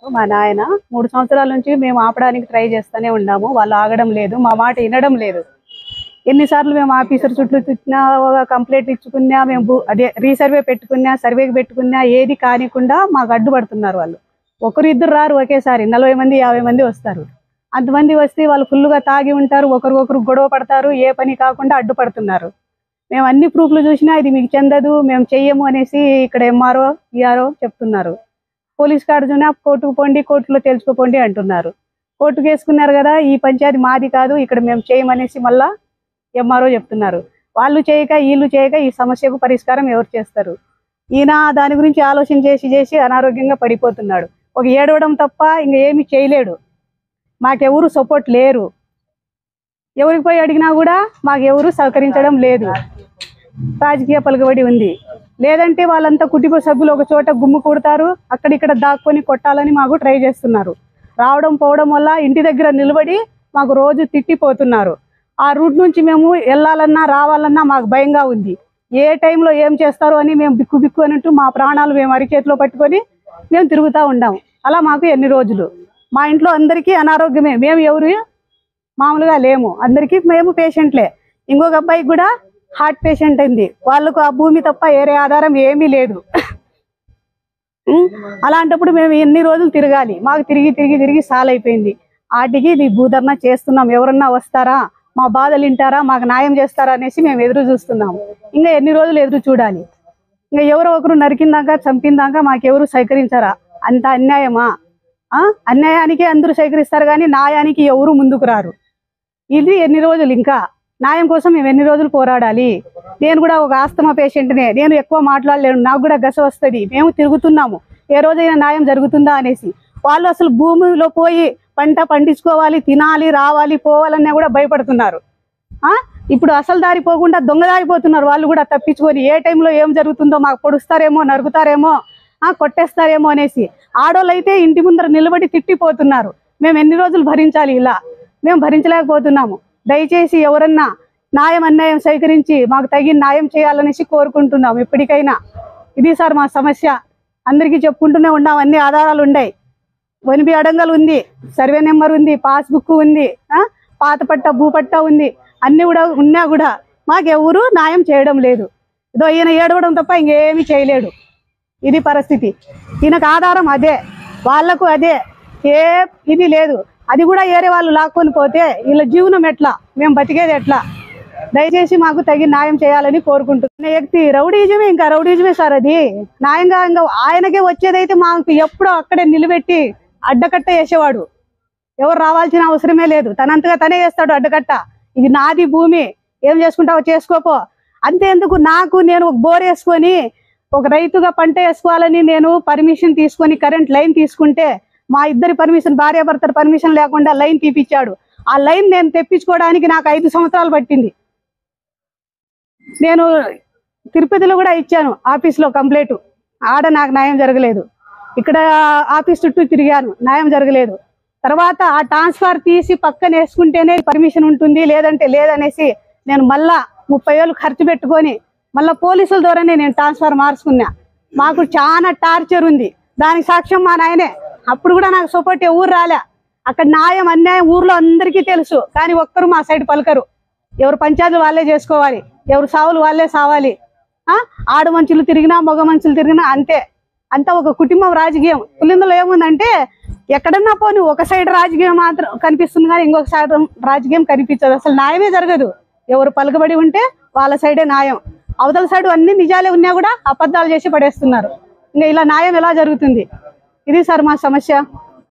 మా నాయన 3 సంవత్సరాల నుంచి మేము ఆపడానికి ట్రై చేస్తూనే ఉన్నాము. వాళ్ళు ఆగడం లేదు, మా మాట వినడం లేదు. ఎన్నిసార్లు మేము ఆఫీసర్ చుట్టూ తిట్టినా, కంప్లైంట్ ఇచ్చుకున్నా, మేము అదే రీసర్వే పెట్టుకున్నా, సర్వేకి పెట్టుకున్నా, ఏది కానికుండా మాకు అడ్డుపడుతున్నారు వాళ్ళు. ఒకరు ఇద్దరు రారు, ఒకేసారి 40 మంది 50 మంది వస్తారు. అంతమంది వస్తే వాళ్ళు ఫుల్గా తాగి ఉంటారు, ఒకరికొకరు గొడవ పడతారు, ఏ పని కాకుండా అడ్డుపడుతున్నారు. మేము అన్ని ప్రూఫ్లు చూసినా ఇది మీకు చెందదు, మేము చెయ్యము అనేసి ఇక్కడ ఎంఆర్ఓ ఈఆర్ఓ చెప్తున్నారు. పోలీస్ కార్డున కోర్టుకు పోండి, కోర్టులో తెలుసుకోపోండి అంటున్నారు. కోర్టుకు వేసుకున్నారు కదా, ఈ పంచాయతీ మాది కాదు, ఇక్కడ మేము చేయమనేసి మళ్ళా ఎంఆర్ఓ చెప్తున్నారు. వాళ్ళు చేయక వీళ్ళు చేయక ఈ సమస్యకు పరిష్కారం ఎవరు చేస్తారు? ఈయన దాని గురించి ఆలోచన చేసి అనారోగ్యంగా పడిపోతున్నాడు. ఒక ఏడవడం తప్ప ఇంక ఏమి చేయలేడు. మాకెవరు సపోర్ట్ లేరు. ఎవరికి పోయి అడిగినా కూడా మాకెవరు సహకరించడం లేదు. రాజకీయ పలుకుబడి ఉంది. లేదంటే వాళ్ళంతా కుటుంబ సభ్యులు ఒక చోట గుమ్ము కూడతారు, అక్కడిక్కడ దాక్కొని కొట్టాలని మాకు ట్రై చేస్తున్నారు. రావడం పోవడం వల్ల ఇంటి దగ్గర నిలబడి మాకు రోజు తిట్టిపోతున్నారు. ఆ రూట్ నుంచి మేము వెళ్ళాలన్నా రావాలన్నా మాకు భయంగా ఉంది. ఏ టైంలో ఏం చేస్తారో అని మేము బిక్కు అన్నట్టు మా ప్రాణాలు మేము అరిచేతిలో పట్టుకొని మేము తిరుగుతూ ఉన్నాము. అలా మాకు ఎన్ని రోజులు. మా ఇంట్లో అందరికీ అనారోగ్యమే. మేము ఎవరు మామూలుగా లేము, అందరికీ మేము పేషెంట్లే. ఇంకొక అబ్బాయికి కూడా హార్ట్ పేషెంట్ అయింది. వాళ్ళకు ఆ భూమి తప్ప వేరే ఆధారం ఏమీ లేదు. అలాంటప్పుడు మేము ఎన్ని రోజులు తిరగాలి? మాకు తిరిగి సాలైపోయింది. వాటికి ఇది భూధర్ణ చేస్తున్నాం. ఎవరన్నా వస్తారా, మా బాధలు వింటారా, మాకు న్యాయం చేస్తారా అనేసి మేము ఎదురు చూస్తున్నాము. ఇంకా ఎన్ని రోజులు ఎదురు చూడాలి? ఇంకా ఎవరో ఒకరు నరికిందాక చంపిందాక మాకెవరు సహకరించారా? అంత అన్యాయమా? అన్యాయానికి అందరూ సహకరిస్తారు కానీ న్యాయానికి ఎవరు ముందుకు రారు. ఇది ఎన్ని రోజులు? ఇంకా న్యాయం కోసం మేము ఎన్ని రోజులు పోరాడాలి? నేను కూడా ఒక ఆస్తమా పేషెంట్నే, నేను ఎక్కువ మాట్లాడలేను, నాకు కూడా గస వస్తుంది. మేము తిరుగుతున్నాము, ఏ రోజైనా న్యాయం జరుగుతుందా అనేసి. వాళ్ళు అసలు భూమిలో పోయి పంట పండించుకోవాలి, తినాలి, రావాలి, పోవాలన్నా కూడా భయపడుతున్నారు. ఇప్పుడు అసలు దారి పోకుండా దొంగదారిపోతున్నారు. వాళ్ళు కూడా తప్పించుకొని ఏ టైంలో ఏం జరుగుతుందో మాకు పొడుస్తారేమో, నరుకుతారేమో, కొట్టేస్తారేమో అనేసి. ఆడోళ్ళు అయితే ఇంటి ముందర నిలబడి తిట్టిపోతున్నారు. మేము ఎన్ని రోజులు భరించాలి? ఇలా మేము భరించలేకపోతున్నాము. దయచేసి ఎవరన్నా న్యాయం అన్యాయం సేకరించి మాకు తగిన న్యాయం చేయాలనేసి కోరుకుంటున్నాం. ఎప్పటికైనా ఇది సార్ మా సమస్య. అందరికీ చెప్పుకుంటూనే ఉన్నాం. అన్ని ఆధారాలు ఉన్నాయి. వనిబి అడంగల్ ఉంది, సర్వే నెంబర్ ఉంది, పాస్బుక్ ఉంది, పాత పట్ట భూపట్ట ఉంది. అన్ని కూడా ఉన్నా కూడా మాకెవరు న్యాయం చేయడం లేదు. ఇదో ఈయన ఏడవడం తప్ప ఇంకేమీ చేయలేడు. ఇది పరిస్థితి. ఈయనకు ఆధారం అదే, వాళ్లకు అదే, ఏ ఇది లేదు. అది కూడా ఏరే వాళ్ళు లాక్కొని పోతే వీళ్ళ జీవనం ఎట్లా, మేము బతికేది ఎట్లా? దయచేసి మాకు తగిన న్యాయం చేయాలని కోరుకుంటున్న వ్యక్తి రౌడీజమే, ఇంకా రౌడీజమే సార్. అది న్యాయంగా ఇంకా ఆయనకే వచ్చేదైతే మాకు ఎప్పుడో అక్కడే నిలబెట్టి అడ్డకట్ట వేసేవాడు. ఎవరు రావాల్సిన అవసరమే లేదు, తనంతగా తనే చేస్తాడు అడ్డకట్ట. ఇది నాది భూమి, ఏం చేసుకుంటావో చేసుకోపో. అంతేందుకు, నేను ఒక బోర్ వేసుకొని ఒక రైతుగా పంట వేసుకోవాలని నేను పర్మిషన్ తీసుకొని కరెంట్ లైన్ తీసుకుంటే మా ఇద్దరి పర్మిషన్, భార్యాభర్తల పర్మిషన్ లేకుండా లైన్ తీపిచ్చాడు. ఆ లైన్ నేను తెప్పించుకోవడానికి నాకు 5 సంవత్సరాలు పట్టింది. నేను తిరుపతిలో కూడా ఇచ్చాను ఆఫీస్లో కంప్లైంట్, ఆడ నాకు న్యాయం జరగలేదు. ఇక్కడ ఆఫీస్ చుట్టూ తిరిగాను, న్యాయం జరగలేదు. తర్వాత ఆ ట్రాన్స్ఫర్ తీసి పక్కన వేసుకుంటేనే పర్మిషన్ ఉంటుంది, లేదంటే లేదనేసి నేను మళ్ళా 30,000 ఖర్చు పెట్టుకొని మళ్ళీ పోలీసుల ద్వారానే నేను ట్రాన్స్ఫర్ మార్చుకున్నా. మాకు చాలా టార్చర్ ఉంది. దానికి సాక్ష్యం మా నాయనే. అప్పుడు కూడా నాకు సపోర్ట్ ఎవరు రాలే. అక్కడ న్యాయం అన్యాయం ఊర్లో అందరికీ తెలుసు, కానీ ఒక్కరు మా సైడ్ పలకరు. ఎవరు పంచాయతీలు వాళ్ళే చేసుకోవాలి, ఎవరు సావులు వాళ్ళే సావాలి. ఆడు మనుషులు తిరిగినా మగ మనుషులు తిరిగినా అంతే. అంతా ఒక కుటుంబం రాజకీయం. పులిందులో ఏముందంటే ఎక్కడన్నా పోనీ ఒక సైడ్ రాజకీయం మాత్రం కనిపిస్తుంది కానీ ఇంకొక సైడ్ రాజకీయం కనిపించదు. అసలు న్యాయమే జరగదు. ఎవరు పలుకబడి ఉంటే వాళ్ళ సైడే న్యాయం. అవతల సైడ్ అన్ని నిజాలే ఉన్నా కూడా అబద్ధాలు చేసి పడేస్తున్నారు. ఇంకా ఇలా న్యాయం ఎలా జరుగుతుంది? ఇది సార్ మా సమస్య.